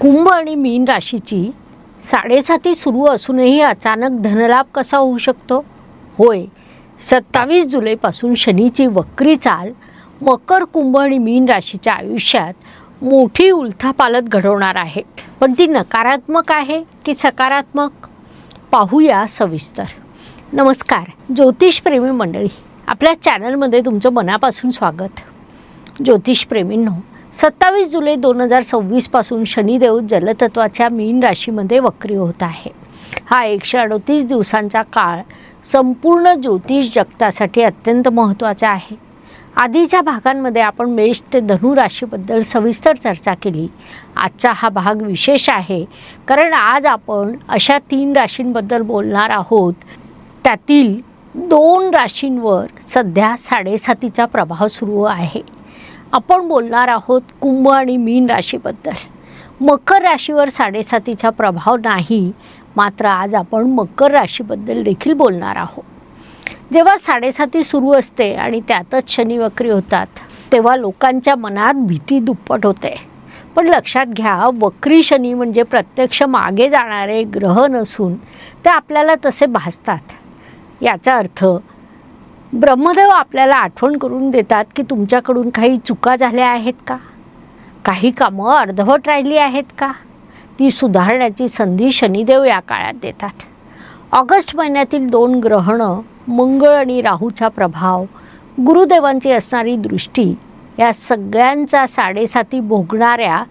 कुंभ आणि मीन राशीची 7.5 सुरू असूनही अचानक धनलाभ कसा होऊ शकतो? होय, 27 जुलैपासून शनीची वक्री चाल मकर, कुंभ आणि मीन राशीच्या आयुष्यात मोठी उलथापालथ घडवणार आहे. पण ती नकारात्मक आहे की सकारात्मक? पाहूया सविस्तर. नमस्कार ज्योतिषप्रेमी मंडळी, आपल्या चॅनलमध्ये तुमचं मनापासून स्वागत. ज्योतिषप्रेमींनो, 27 जुलै 2026 पासून शनिदेव जलतत्वाच्या मीन राशीमध्ये वक्री होत आहे. हा 138 दिवसांचा काळ संपूर्ण ज्योतिष जगतासाठी अत्यंत महत्त्वाचा आहे. आधीच्या भागांमध्ये आपण मेष ते धनु राशीबद्दल सविस्तर चर्चा केली. आजचा हा भाग विशेष आहे, कारण आज आपण अशा 3 राशींबद्दल बोलणार आहोत. त्यातील 2 राशींवर सध्या 7.5चा प्रभाव सुरू आहे. आपण बोलणार आहोत कुंभ आणि मीन राशीबद्दल. मकर राशीवर 7.5चा प्रभाव नाही, मात्र आज आपण मकर राशीबद्दल देखील बोलणार आहोत. जेव्हा 7.5 सुरू असते आणि त्यातच शनी वक्री होतात, तेव्हा लोकांच्या मनात भीती दुप्पट होते. पण लक्षात घ्या, वक्री शनी म्हणजे प्रत्यक्ष मागे जाणारे ग्रह नसून ते आपल्याला तसे भासतात. याचा अर्थ ब्रह्मदेव आपल्याला आठवण करून देतात की तुमच्याकडून काही चुका झाल्या आहेत का, काही कामं अर्धवट राहिली आहेत का, ती सुधारण्याची संधी शनिदेव या काळात देतात. ऑगस्ट महिन्यातील 2 ग्रहणं, मंगळ आणि राहूचा प्रभाव, गुरुदेवांची असणारी दृष्टी, या सगळ्यांचा 7.5 भोगणाऱ्या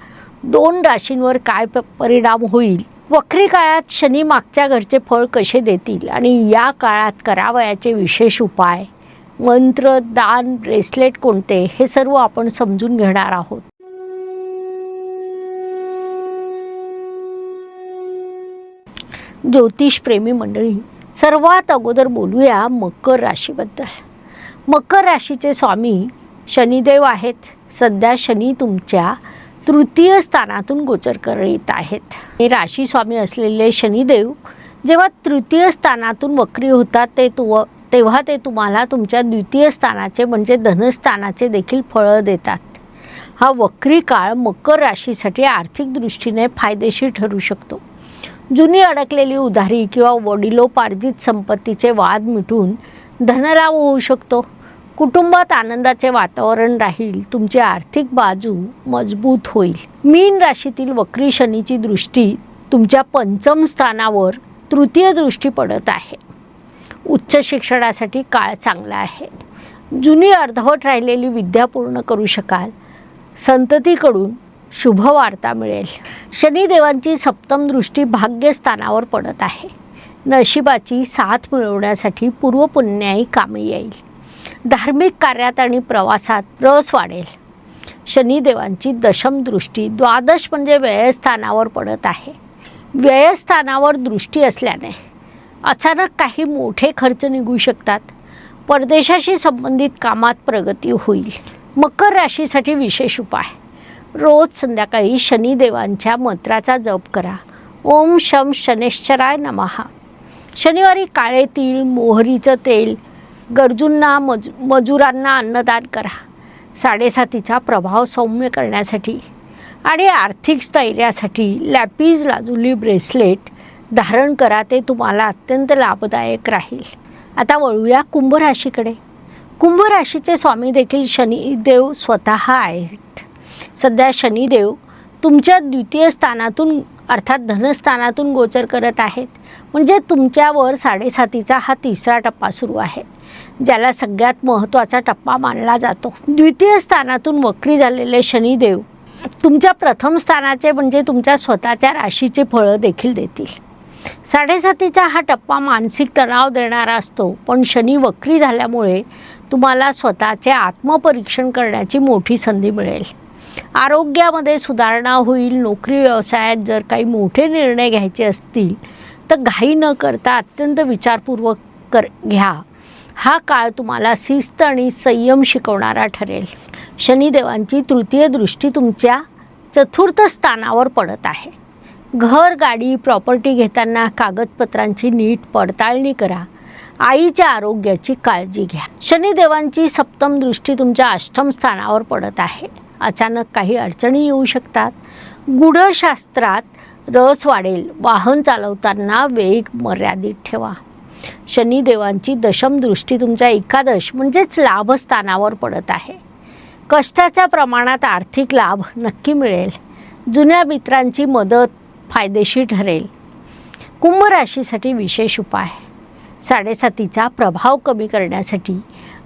2 राशींवर काय परिणाम होईल, वक्री काळात शनी मागच्या घरचे फळ कसे देतील आणि या काळात करावयाचे विशेष उपाय, मंत्र, दान, ब्रेसलेट कोणते, हे सर्व आपण समजून घेणार आहोत. ज्योतिषप्रेमी मंडळी, सर्वात अगोदर बोलूया मकर राशीबद्दल. मकर राशीचे स्वामी शनिदेव आहेत. सध्या शनी तुमच्या 3य स्थानातून गोचर करीत आहेत. हे राशी स्वामी असलेले शनिदेव जेव्हा 3य स्थानातून वक्री होतात तेव्हा ते तुम्हाला तुमच्या 2य स्थानाचे म्हणजे धनस्थानाचे देखील फळं देतात. हा वक्री काळ मकर राशीसाठी आर्थिक दृष्टीने फायदेशीर ठरू शकतो. जुनी अडकलेली उधारी किंवा वडिलोपार्जित संपत्तीचे वाद मिटून धनलाभ होऊ शकतो. कुटुंबात आनंदाचे वातावरण राहील. तुमची आर्थिक बाजू मजबूत होईल. मीन राशीतील वक्री शनीची दृष्टी तुमच्या 5म स्थानावर 3य दृष्टी पडत आहे. उच्च शिक्षणासाठी काळ चांगला आहे. जुनी अर्धवट राहिलेली विद्या पूर्ण करू शकाल. संततीकडून शुभ वार्ता मिळेल. शनिदेवांची 7म दृष्टी भाग्यस्थानावर पडत आहे. नशिबाची साथ मिळवण्यासाठी पूर्वपुण्याई कामी येईल. धार्मिक कार्यात आणि प्रवासात रस वाढेल. शनिदेवांची 10म दृष्टी द्वादश म्हणजे व्ययस्थानावर पडत आहे. व्ययस्थानावर दृष्टी असल्याने अचानक काही मोठे खर्च निघू शकतात. परदेशाशी संबंधित कामात प्रगती होईल. मकर राशीसाठी विशेष उपाय: रोज संध्याकाळी शनिदेवांच्या मंत्राचा जप करा. ओम शम शनेश्चराय नमः. शनिवारी काळे तीळ, मोहरीचं तेल गरजूंना मजुरांना अन्नदान करा. 7.5चा प्रभाव सौम्य करण्यासाठी आणि आर्थिक स्थैर्यासाठी लॅपिज लाजुली ब्रेसलेट धारण करा. ते तुम्हाला अत्यंत लाभदायक राहील. आता वळूया कुंभ राशीकडे. कुंभ राशीचे स्वामी देखील शनिदेव स्वतः आहेत. सध्या शनिदेव तुमच्या 2य स्थानातून अर्थात धनस्थानातून गोचर करत आहेत. म्हणजे तुमच्यावर 7.5चा हा 3रा टप्पा सुरू आहे, ज्याला सगळ्यात महत्त्वाचा टप्पा मानला जातो. 2य स्थानातून वक्री झालेले शनिदेव तुमच्या 1म स्थानाचे म्हणजे तुमच्या स्वतःच्या राशीचे फळं देखील देतील. 7.5चा हा टप्पा मानसिक तणाव देणारा असतो, पण शनी वक्री झाल्यामुळे तुम्हाला स्वतःचे आत्मपरीक्षण करण्याची मोठी संधी मिळेल. आरोग्यामध्ये सुधारणा होईल. नोकरी व्यवसायात जर काही मोठे निर्णय घ्यायचे असतील तर घाई न करता अत्यंत विचारपूर्वक घ्या. हा काळ तुम्हाला शिस्त आणि संयम शिकवणारा ठरेल. शनिदेवांची 3य दृष्टी तुमच्या 4थ स्थानावर पडत आहे. घर, गाडी, प्रॉपर्टी घेताना कागदपत्रांची नीट पडताळणी करा. आईच्या आरोग्याची काळजी घ्या. शनिदेवांची 7म दृष्टी तुमच्या 8म स्थानावर पडत आहे. अचानक काही अडचणी येऊ शकतात. गूढशास्त्रात रस वाढेल. वाहन चालवताना वेग मर्यादित ठेवा. शनिदेवांची दशम दृष्टी तुमच्या एकादश म्हणजेच लाभस्थानावर पडत आहे. कष्टाच्या प्रमाणात आर्थिक लाभ नक्की मिळेल. जुन्या मित्रांची मदत फायदेशीर ठरेल. कुंभ राशीसाठी विशेष उपाय. 7:30चा प्रभाव कमी करण्यासाठी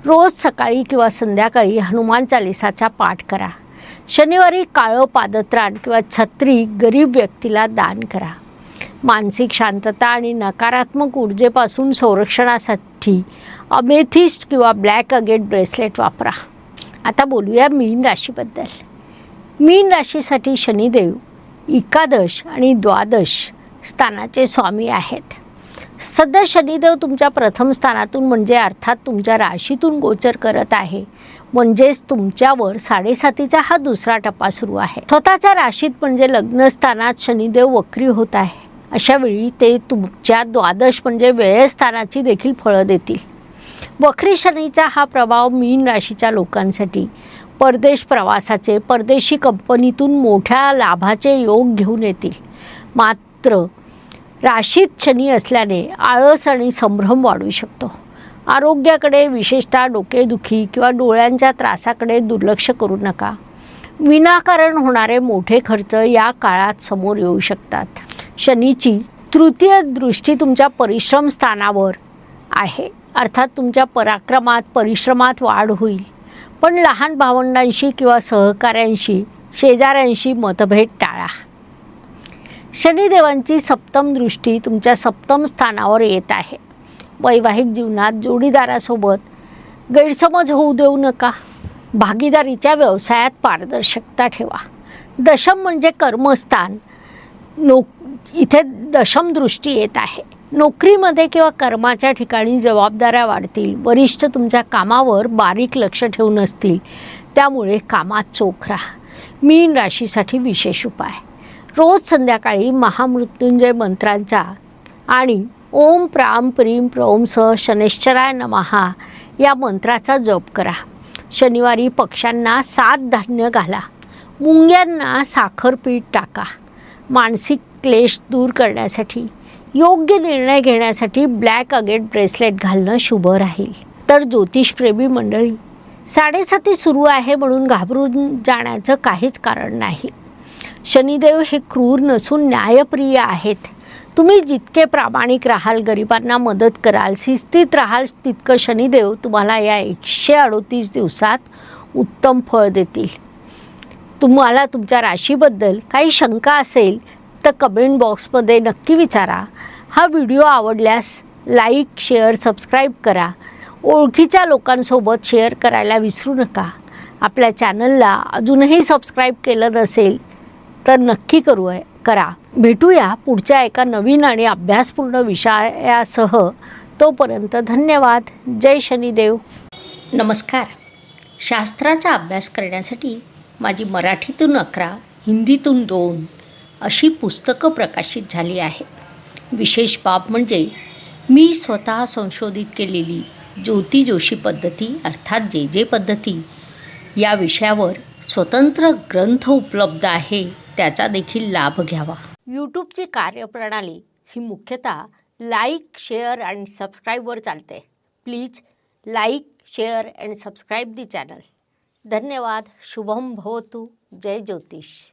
रोज सकाळी किंवा संध्याकाळी हनुमान चालिसाचा पाठ करा. शनिवारी काळं पादत्राण किंवा छत्री गरीब व्यक्तीला दान करा. मानसिक शांतता आणि नकारात्मक ऊर्जेपासून संरक्षणासाठी अमेथिस्ट किंवा ब्लॅक अगेट ब्रेसलेट वापरा. आता बोलूया मीन राशीबद्दल. मीन राशीसाठी शनिदेव एकादश आणि द्वादश स्थानाचे स्वामी आहेत. सध्या शनिदेव तुमच्या प्रथम स्थानातून म्हणजे अर्थात तुमच्या राशीतून गोचर करत आहे. म्हणजेच तुमच्यावर 7:30चा हा दुसरा टप्पा सुरू आहे. स्वतःच्या राशीत म्हणजे लग्नस्थानात शनिदेव वक्री होत आहे. अशा वेळी ते तुमच्या द्वादश म्हणजे व्ययस्थानाची देखील फळं देतील. वक्री शनीचा हा प्रभाव मीन राशीच्या लोकांसाठी परदेश प्रवासाचे, परदेशी कंपनीतून मोठ्या लाभाचे योग घेऊन येतील. मात्र राशीत शनी असल्याने आळस आणि संभ्रम वाढू शकतो. आरोग्याकडे विशेषतः डोकेदुखी किंवा डोळ्यांच्या त्रासाकडे दुर्लक्ष करू नका. विनाकारण होणारे मोठे खर्च या काळात समोर येऊ शकतात. शनीची तृतीय दृष्टी तुमच्या परिश्रम स्थानावर आहे. अर्थात तुमच्या पराक्रमात परिश्रमात वाढ होईल. पण लहान भावंडांशी किंवा सहकाऱ्यांशी, शेजाऱ्यांशी मतभेद टाळा. शनिदेवांची सप्तम दृष्टी तुमच्या सप्तम स्थानावर येत आहे. वैवाहिक जीवनात जोडीदारासोबत गैरसमज होऊ देऊ नका. भागीदारीच्या व्यवसायात पारदर्शकता ठेवा. दशम म्हणजे कर्मस्थान. इथे दशम दृष्टी येत आहे. नोकरीमध्ये किंवा कर्माच्या ठिकाणी जबाबदाऱ्या वाढतील. वरिष्ठ तुमच्या कामावर बारीक लक्ष ठेवून असतील. त्यामुळे कामात चोख राहा. मीन राशीसाठी विशेष उपाय. रोज संध्याकाळी महामृत्युंजय मंत्रांचा आणि ओम प्राम प्रीम प्रौम स शनैश्चराय नमहा या मंत्राचा जप करा. शनिवारी पक्ष्यांना 7 धान्य घाला. मुंग्यांना साखर पीठ टाका. मानसिक क्लेश दूर करण्यासाठी, योग्य निर्णय घेण्यासाठी ब्लॅक अगेट ब्रेसलेट घालणं शुभ राहील. तर ज्योतिषप्रेमी मंडळी, 7:30 सुरू आहे म्हणून घाबरून जाण्याचं काहीच कारण नाही. शनिदेव हे क्रूर नसून न्यायप्रिय आहेत. तुम्ही जितके प्रामाणिक राहाल, गरिबांना मदत कराल, शिस्तीत राहाल, तितकं शनिदेव तुम्हाला या 138 दिवसात उत्तम फळ देतील. तुम्हाला तुमच्या राशीबद्दल काही शंका असेल तर कमेंट बॉक्समध्ये नक्की विचारा. हा व्हिडिओ आवडल्यास लाईक, शेअर, सबस्क्राईब करा. ओळखीच्या लोकांसोबत शेअर करायला विसरू नका. आपल्या चॅनलला अजूनही सबस्क्राईब केलं नसेल तर नक्की करा. भेटूया पुढच्या एका नवीन आणि अभ्यासपूर्ण विषयासह. तोपर्यंत धन्यवाद. जय शनिदेव. नमस्कार. शास्त्राचा अभ्यास करण्यासाठी माझी मराठीतून 11, हिंदीतून 2 अशी पुस्तकं प्रकाशित झाली आहे. विशेष बाब म्हणजे मी स्वतः संशोधित केलेली ज्योती जोशी पद्धती अर्थात जे पद्धती या विषयावर स्वतंत्र ग्रंथ उपलब्ध आहे. त्याचा देखील लाभ घ्यावा. यूट्यूबची कार्यप्रणाली ही मुख्यतः लाईक, शेअर आणि सबस्क्राईबवर चालते. Please like, share and subscribe the channel. धन्यवाद. शुभम भवतु. जय ज्योतिष.